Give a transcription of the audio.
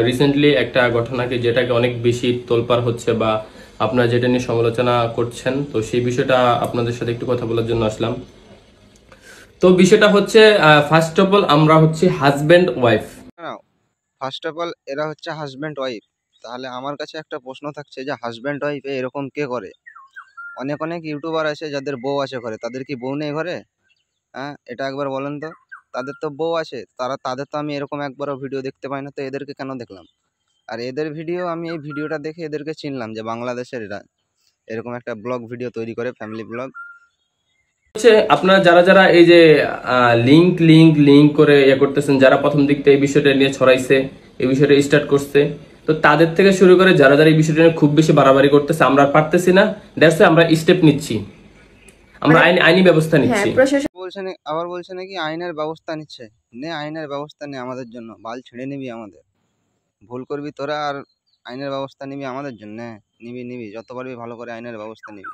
Recently একটা ঘটনাকে যেটাকে অনেক বেশি তোলপাড় হচ্ছে বা আপনারা যেটা নিয়ে সমালোচনা করছেন, তো সেই বিষয়টা আপনাদের সাথে একটু কথা বলার জন্য আসলাম। তো বিষয়টা হচ্ছে ফার্স্ট অফ অল আমরা হচ্ছে হাজব্যান্ড ওয়াইফ। না, ফার্স্ট অফ অল এরা হচ্ছে হাজব্যান্ড ওয়াইফ। তাহলে আমার কাছে একটা প্রশ্ন থাকছে যে হাজব্যান্ড ওয়াইফ এরকম কে করে? অনেক অনেক ইউটিউবার আছে যাদের বউ আছে ঘরে, তাদের কি বউ নেই ঘরে? হ্যাঁ, এটা একবার বলেন তো। তাদের তো বউ আছে, তাদের তো আমি এরকম একবারও ভিডিও দেখতে পাই না, তো এদেরকে কেন দেখলাম? আর এদের ভিডিও, আমি এই ভিডিওটা দেখে এদেরকে চিনলাম যে বাংলাদেশের এরা এরকম একটা ব্লগ ভিডিও তৈরি করে, ফ্যামিলি ব্লগ। হচ্ছে আপনারা যারা যারা এই যে লিংক লিংক লিংক করে ইয়ে করতেছেন, যারা প্রথম দিক থেকে এই বিষয়টা নিয়ে ছড়াইছে, এই বিষয়টা স্টার্ট করছে, তো তাদের থেকে শুরু করে যারা যারা এই বিষয়টা নিয়ে খুব বেশি বাড়াবাড়ি করতেছে, আমরা আর পারতেছি না, দ্যাটস আমরা স্টেপ নিচ্ছি, আমরা আইনি ব্যবস্থা নিচ্ছি। আবার বলছে নাকি আইনের ব্যবস্থা নিচ্ছে। আইনের ব্যবস্থা নেই আমাদের জন্য, বাল ছেড়ে নিবি আমাদের। ভুল করবি তোরা আর আইনের ব্যবস্থা নিবি আমাদের জন্য? নিবি যত পারবি ভালো করে আইনের ব্যবস্থা নিবি।